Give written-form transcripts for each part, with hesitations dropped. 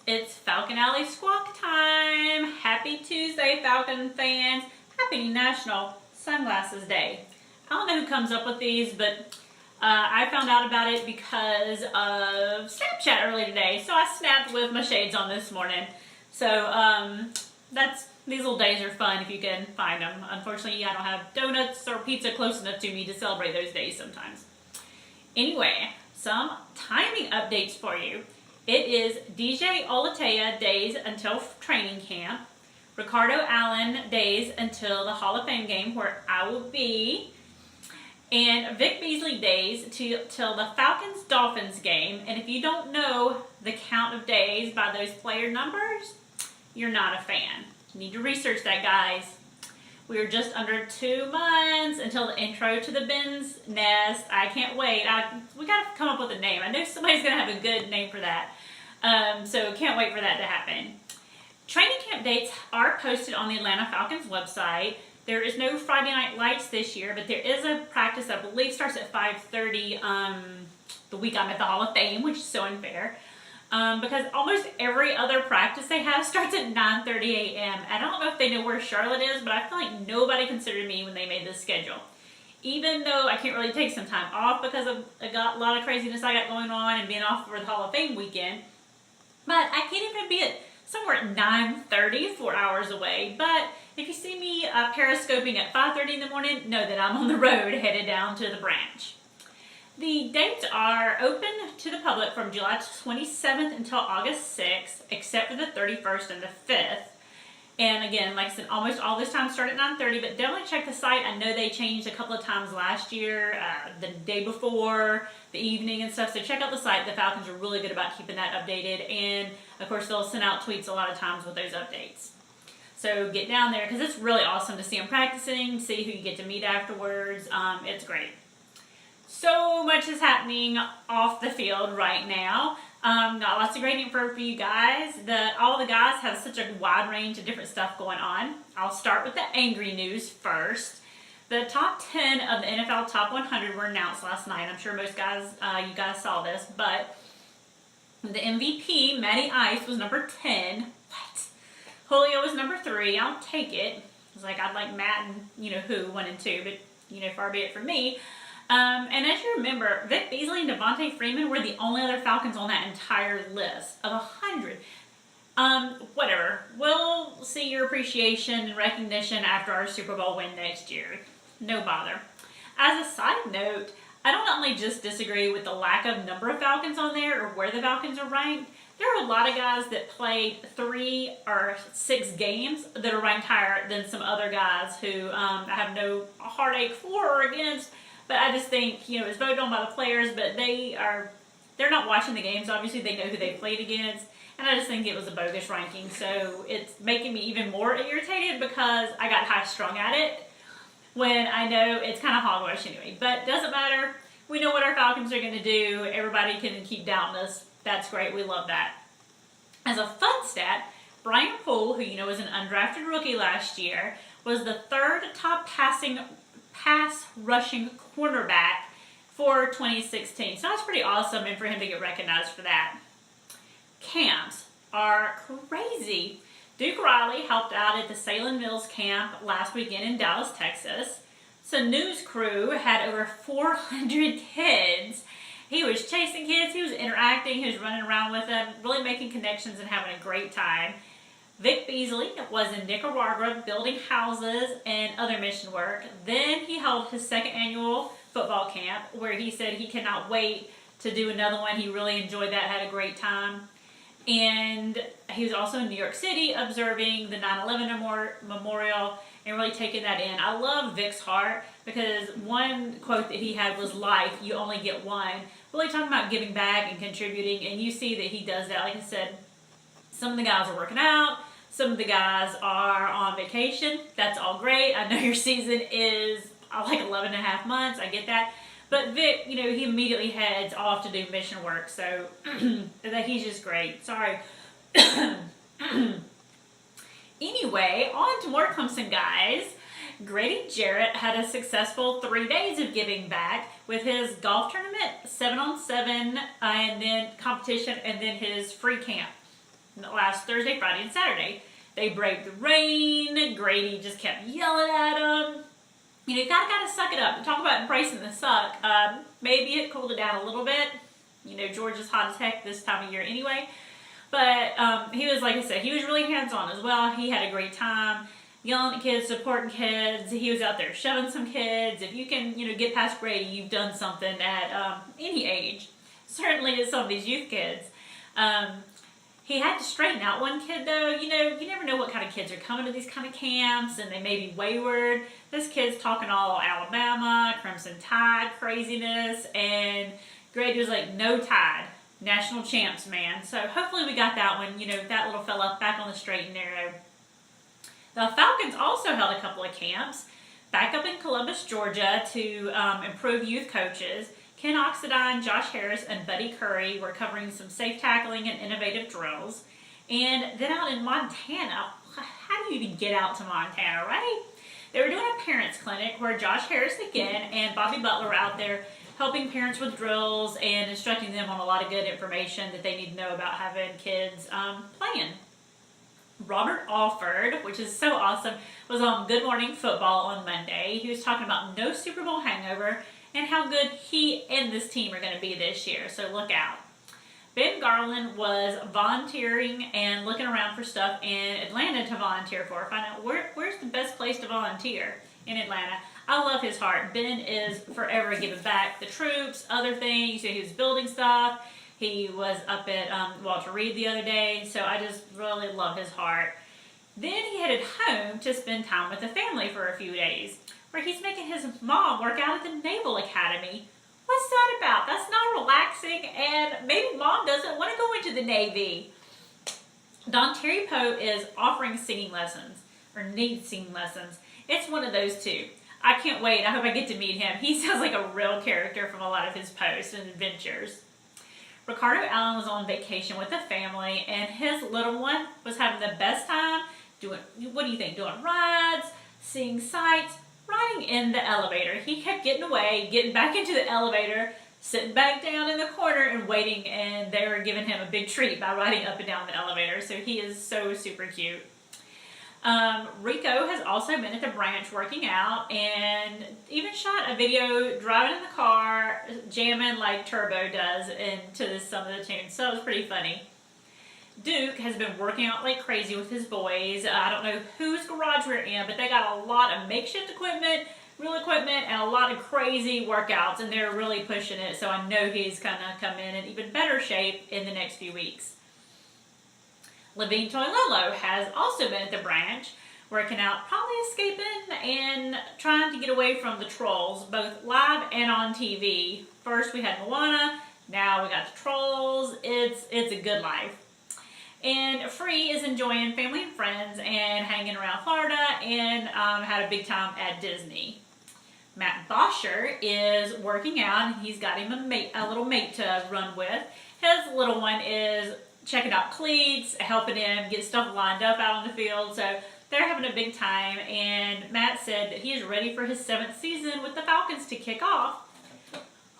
It's FalconAlley Squawk time! Happy Tuesday, Falcon fans! Happy National Sunglasses Day. I don't know who comes up with these, but I found out about it because of Snapchat earlier today. So I snapped with my shades on this morning. So these little days are fun if you can find them. Unfortunately, I don't have donuts or pizza close enough to me to celebrate those days sometimes. Anyway, some timing updates for you. It is DJ Olatea days until training camp, Ricardo Allen days until the Hall of Fame game where I will be, and Vic Beasley days till the Falcons-Dolphins game. And if you don't know the count of days by those player numbers, you're not a fan. You need to research that, guys. We are just under 2 months until the intro to the Ben's Nest. I can't wait. We got to come up with a name. I know somebody's going to have a good name for that. So can't wait for that to happen. Training camp dates are posted on the Atlanta Falcons website. There is no Friday Night Lights this year, but there is a practice I believe starts at 5:30 the week I'm at the Hall of Fame, which is so unfair. Because almost every other practice they have starts at 9:30 a.m. I don't know if they know where Charlotte is, but I feel like nobody considered me when they made this schedule. Even though I can't really take some time off because of a lot of craziness I got going on and being off for the Hall of Fame weekend. But I can't even be at somewhere at 9:30, 4 hours away. But if you see me periscoping at 5:30 in the morning, know that I'm on the road headed down to the branch. The dates are open to the public from July 27th until August 6th, except for the 31st and the 5th. And again, like I said, almost all this time start at 9:30, but definitely check the site. I know they changed a couple of times last year, the day before, the evening and stuff. So check out the site. The Falcons are really good about keeping that updated. And of course, they'll send out tweets a lot of times with those updates. So get down there because it's really awesome to see them practicing, see who you get to meet afterwards. It's great. So much is happening off the field right now. Got lots of great info for you guys. All the guys have such a wide range of different stuff going on. I'll start with the angry news first. The top 10 of the NFL Top 100 were announced last night. I'm sure most guys, you guys saw this, but the MVP, Matty Ice, was number 10. What? Julio was number 3. I'll take it. It's like I'd like Matt and who 1 and 2, but far be it from me. And as you remember, Vic Beasley and Devontae Freeman were the only other Falcons on that entire list of 100. Whatever. We'll see your appreciation and recognition after our Super Bowl win next year. No bother. As a side note, I don't only just disagree with the lack of number of Falcons on there or where the Falcons are ranked. There are a lot of guys that played 3 or 6 games that are ranked higher than some other guys who I have no heartache for or against. But I just think, it's voted on by the players, but they're not watching the games. Obviously, they know who they played against. And I just think it was a bogus ranking. So it's making me even more irritated because I got high-strung at it when I know it's kind of hogwash anyway. But doesn't matter. We know what our Falcons are going to do. Everybody can keep doubting us. That's great. We love that. As a fun stat, Brian Poole, who was an undrafted rookie last year, was the 3rd top pass rushing cornerback for 2016. So that's pretty awesome, and for him to get recognized for that. Camps are crazy. Duke Riley helped out at the Salem Mills camp last weekend in Dallas, Texas. Sanu's crew had over 400 kids. He was chasing kids, he was interacting, he was running around with them, really making connections and having a great time. Vic Beasley was in Nicaragua building houses and other mission work. Then he held his 2nd annual football camp where he said he cannot wait to do another one. He really enjoyed that, had a great time. And he was also in New York City observing the 9/11 memorial and really taking that in. I love Vic's heart because one quote that he had was, "Life, you only get one." Really talking about giving back and contributing, and you see that he does that. Like I said, some of the guys are working out. Some of the guys are on vacation. That's all great. I know your season is like 11 and a half months. I get that. But Vic, he immediately heads off to do mission work. So he's just great. Sorry. Anyway, on to more Clemson guys. Grady Jarrett had a successful 3 days of giving back with his golf tournament, 7-on-7, and then competition, and then his free camp. last Thursday, Friday, and Saturday. They braved the rain. Grady just kept yelling at them. You know, you gotta suck it up. Talk about embracing the suck. Maybe it cooled it down a little bit. You know, Georgia's hot as heck this time of year anyway. But he was, like I said, he was really hands-on as well. He had a great time yelling at kids, supporting kids. He was out there shoving some kids. If you can, you know, get past Grady, you've done something at any age. Certainly at some of these youth kids. He had to straighten out one kid though. You know, you never know what kind of kids are coming to these kind of camps, and they may be wayward. This kid's talking all Alabama, Crimson Tide craziness, and Grady was like, no Tide. National champs, man. So hopefully we got that one, you know, that little fella back on the straight and narrow. The Falcons also held a couple of camps back up in Columbus, Georgia to improve youth coaches. Ken Oxidine, Josh Harris, and Buddy Curry were covering some safe tackling and innovative drills. And then out in Montana, how do you even get out to Montana, right? They were doing a parents clinic where Josh Harris again and Bobby Butler were out there helping parents with drills and instructing them on a lot of good information that they need to know about having kids playing. Robert Alford, which is so awesome, was on Good Morning Football on Monday. He was talking about no Super Bowl hangover and how good he and this team are going to be this year, so look out. Ben Garland was volunteering and looking around for stuff in Atlanta to volunteer for. Find out where's the best place to volunteer in Atlanta. I love his heart. Ben is forever giving back the troops, other things. You know, he was building stuff. He was up at Walter Reed the other day, so I just really love his heart. Then he headed home to spend time with the family for a few days, where he's making his mom work out at the Naval Academy. What's that about? That's not relaxing, and maybe mom doesn't want to go into the Navy. Don Terry Poe is offering singing lessons, or needs singing lessons. It's one of those two. I can't wait. I hope I get to meet him. He sounds like a real character from a lot of his posts and adventures. Ricardo Allen was on vacation with the family, and his little one was having the best time doing, what do you think, doing rides, seeing sights, riding in the elevator. He kept getting away, getting back into the elevator, sitting back down in the corner and waiting, and they were giving him a big treat by riding up and down the elevator. So he is so super cute. Rico has also been at the branch working out and even shot a video driving in the car, jamming like Turbo does into some of the tunes. So it was pretty funny. Duke has been working out like crazy with his boys. I don't know whose garage we're in, but they got a lot of makeshift equipment, real equipment, and a lot of crazy workouts, and they're really pushing it. So I know he's going to come in even better shape in the next few weeks. Levine Toilolo has also been at the branch, working out, probably escaping and trying to get away from the trolls, both live and on TV. First we had Moana, now we got the trolls. It's a good life. And Free is enjoying family and friends and hanging around Florida, and had a big time at Disney. Matt Bosher is working out, and he's got him a little mate to run with. His little one is checking out cleats, helping him get stuff lined up out on the field. So they're having a big time, and Matt said that he is ready for his 7th season with the Falcons to kick off.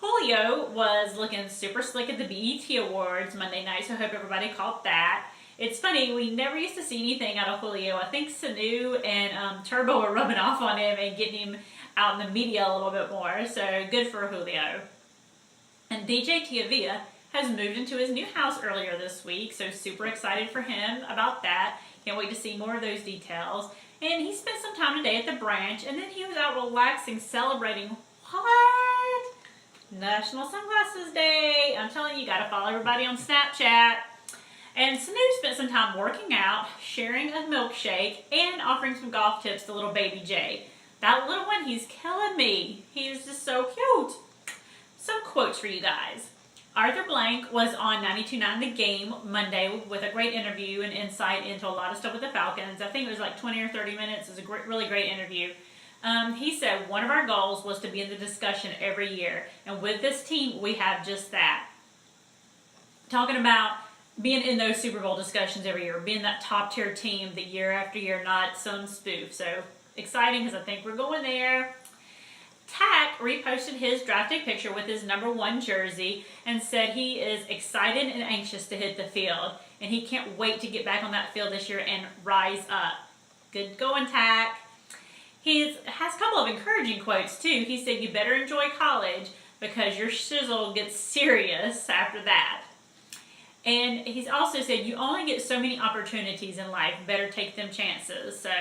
Julio was looking super slick at the BET Awards Monday night, so I hope everybody caught that. It's funny, we never used to see anything out of Julio. I think Sanu and Turbo were rubbing off on him and getting him out in the media a little bit more, so good for Julio. And DJ Tiavia has moved into his new house earlier this week, so super excited for him about that. Can't wait to see more of those details. And he spent some time today at the branch, and then he was out relaxing, celebrating what? National Sunglasses Day. I'm telling you, you gotta follow everybody on Snapchat. And Sanu spent some time working out, sharing a milkshake, and offering some golf tips to little baby Jay. That little one, he's killing me. He's just so cute. Some quotes for you guys. Arthur Blank was on 92.9 The Game Monday with a great interview and insight into a lot of stuff with the Falcons. I think it was like 20 or 30 minutes. It was a really great interview. He said one of our goals was to be in the discussion every year. And with this team, we have just that. Talking about being in those Super Bowl discussions every year, being that top tier team the year after year, not some spoof. So exciting because I think we're going there. Tack reposted his drafted picture with his #1 jersey and said he is excited and anxious to hit the field, and he can't wait to get back on that field this year and rise up. Good going, Tack. He has a couple of encouraging quotes too. He said, "You better enjoy college because your shizzle gets serious after that." And he's also said, "You only get so many opportunities in life. Better take them chances." So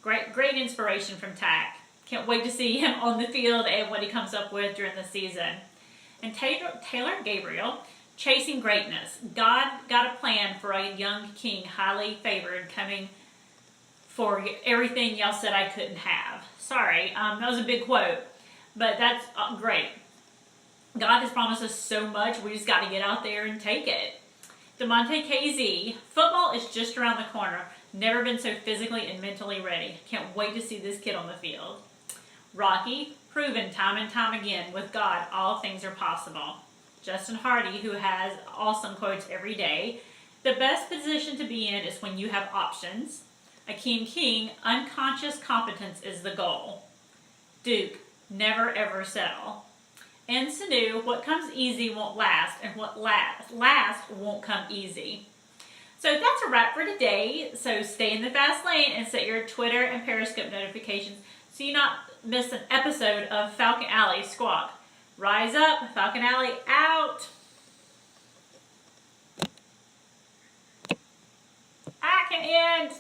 great inspiration from Tack. Can't wait to see him on the field and what he comes up with during the season. And Taylor Gabriel, chasing greatness. God got a plan for a young king, highly favored, coming for everything y'all said I couldn't have. Sorry, that was a big quote, but that's great. God has promised us so much. We just got to get out there and take it. DeMonte KZ, football is just around the corner. Never been so physically and mentally ready. Can't wait to see this kid on the field. Rocky, proven time and time again, with God, all things are possible. Justin Hardy, who has awesome quotes every day. The best position to be in is when you have options. Akeem King, unconscious competence is the goal. Duke, never ever settle. And Sanu, what comes easy won't last, and what last won't come easy. So that's a wrap for today. So stay in the fast lane and set your Twitter and Periscope notifications so you not miss an episode of FalconAlley Squawk. Rise up, FalconAlley out. I can end.